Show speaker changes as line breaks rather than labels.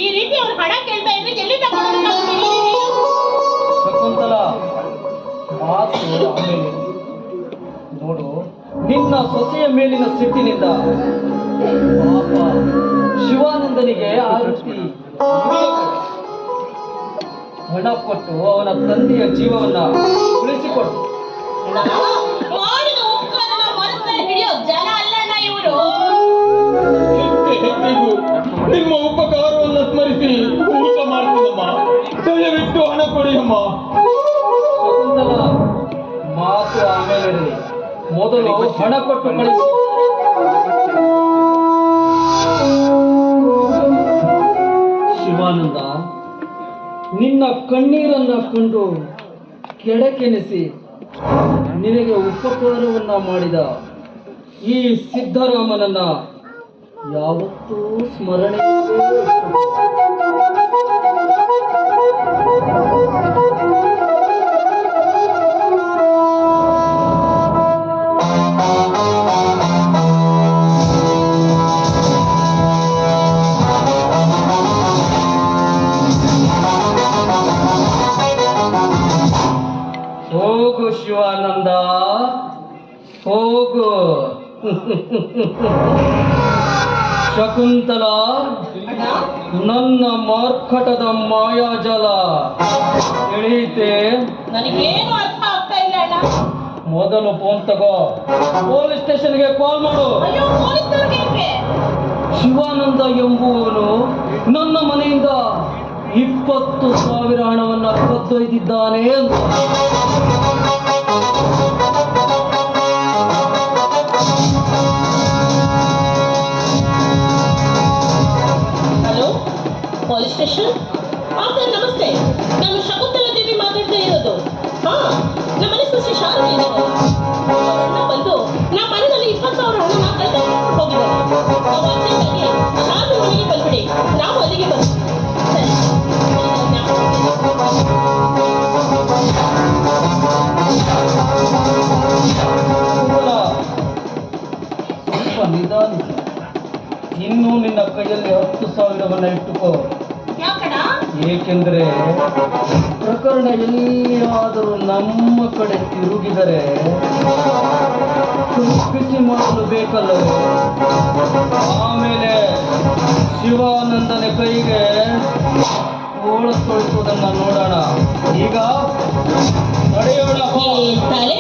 ಈ ರೀತಿ ಅವ್ರು ಹಣ ಕೇಳ್ತಾ ಇದ್ರೆ ಎಲ್ಲಿ ತಗೊಂಡು
ಶಕುಂತಲ ಮಾತು ಆಮೇಲೆ ನೋಡು, ನಿನ್ನ ಸೊಸೆಯ ಮೇಲಿನ ಸಿಟ್ಟಿನಿಂದ ಪಾಪ ಶಿವಾನಂದನಿಗೆ ಆ ರೀತಿ ಹಣ ಕೊಟ್ಟು ಅವನ ತಂದೆಯ ಜೀವವನ್ನ ಉಳಿಸಿಕೊಟ್ಟು
ಮಾಡಿದ ಉಪಕಾರನ ಮನಸ್ಸಲ್ಲಿ ಹಿಡಿಯೋ ಜನ ಅಲ್ಲಣ್ಣ ಇವರು.
ನಿಮ್ಮ ಉಪಕಾರವನ್ನು ಸ್ಮರಿಸಿ ಊಟ ಮಾಡ್ತೀನಮ್ಮ, ದಯವಿಟ್ಟು ಹಣ ಕೊಡಿಯಮ್ಮ.
ಶಕುಂತಲ ಮಾತು ಆಮೇಲೆ ಇರಲಿ, ಮೊದಲು ಹಣ ಕೊಟ್ಟು ಕಳಿಸಿ. ಶಿವಾನಂದ, ನಿನ್ನ ಕಣ್ಣೀರನ್ನ ಕಂಡು ಕೆಡಕೆನಿಸಿ ನಿನಗೆ ಉಪಕಾರವನ್ನ ಮಾಡಿದ ಈ ಸಿದ್ಧರಾಮನನ್ನ ಯಾವತ್ತೂ ಸ್ಮರಣೆ ಹೋಗು ಶಿವಾನಂದ, ಹೋಗು. ಶಕುಂತಲ, ನನ್ನ ಮಾರ್ಕಟದ ಮಾಯಾಜಲ ತಿಳಿಯಿತೆ?
ನನಗೇನು ಅರ್ಥ ಆಗ್ತಾ ಇಲ್ಲ ಅಣ್ಣ.
ಮೊದಲು ಫೋನ್ ತಗೋ, ಪೊಲೀಸ್ ಸ್ಟೇಷನ್ಗೆ ಕಾಲ್ ಮಾಡು.
ಅಯ್ಯೋ, ಪೊಲೀಸರಿಗೆ ಏಕೆ?
ಶಿವಾನಂದ ಎಂಬುವನು ನನ್ನ ಮನೆಯಿಂದ 20,000 ಹಣವನ್ನ ಕದ್ದೊಯ್ದಿದ್ದಾನೆ ಅಂತ.
Hello, police station? ಹಾ ಸರ್, ನಮಸ್ತೆ. ನಾನು ಶಕುಂತಲಾ ದೇವಿ ಮಾತಾಡ್ತಾ ಇರೋದು. ಹಾ, ನಮ್ಮ ಮನೆ ಸೊಸೆ ಶಾರದೆ ಬಂದು ನಮ್ಮ ಮನೆಯಲ್ಲಿ 20,000 ಹಣ ಕಳ್ಕೊಂಡು ಹೋಗಿದ್ದಾರೆ. ನಾವು ಅರ್ಜೆಂಟಾಗಿ ಶಾರದೆ ಮನೆಗೆ ಬಂದ್ಬಿಡಿ, ನಾವು ಅಲ್ಲಿಗೆ ಬರ್ತೀವಿ. ಸರಿ,
ಸ್ವಲ್ಪ ನಿಧಾನಿಸಿ. ಇನ್ನು ನಿನ್ನ ಕೈಯಲ್ಲಿ 10,000 ಇಟ್ಟುಕೋ.
ಯಾಕಣ?
ಏಕೆಂದರೆ ಪ್ರಕರಣ ಎಲ್ಲಿಯಾದರೂ ನಮ್ಮ ಕಡೆ ತಿರುಗಿದರೆ ತಪ್ಪಿಸಿ ಮಾಡಲು ಬೇಕಲ್ಲವೇ? ಆಮೇಲೆ ಶಿವಾನಂದನ ಕೈಗೆ ಓಳ ತೊಳಿಸುವುದನ್ನು ನೋಡೋಣ. ಈಗ ನಡೆಯೋಣ.
ತಲೆ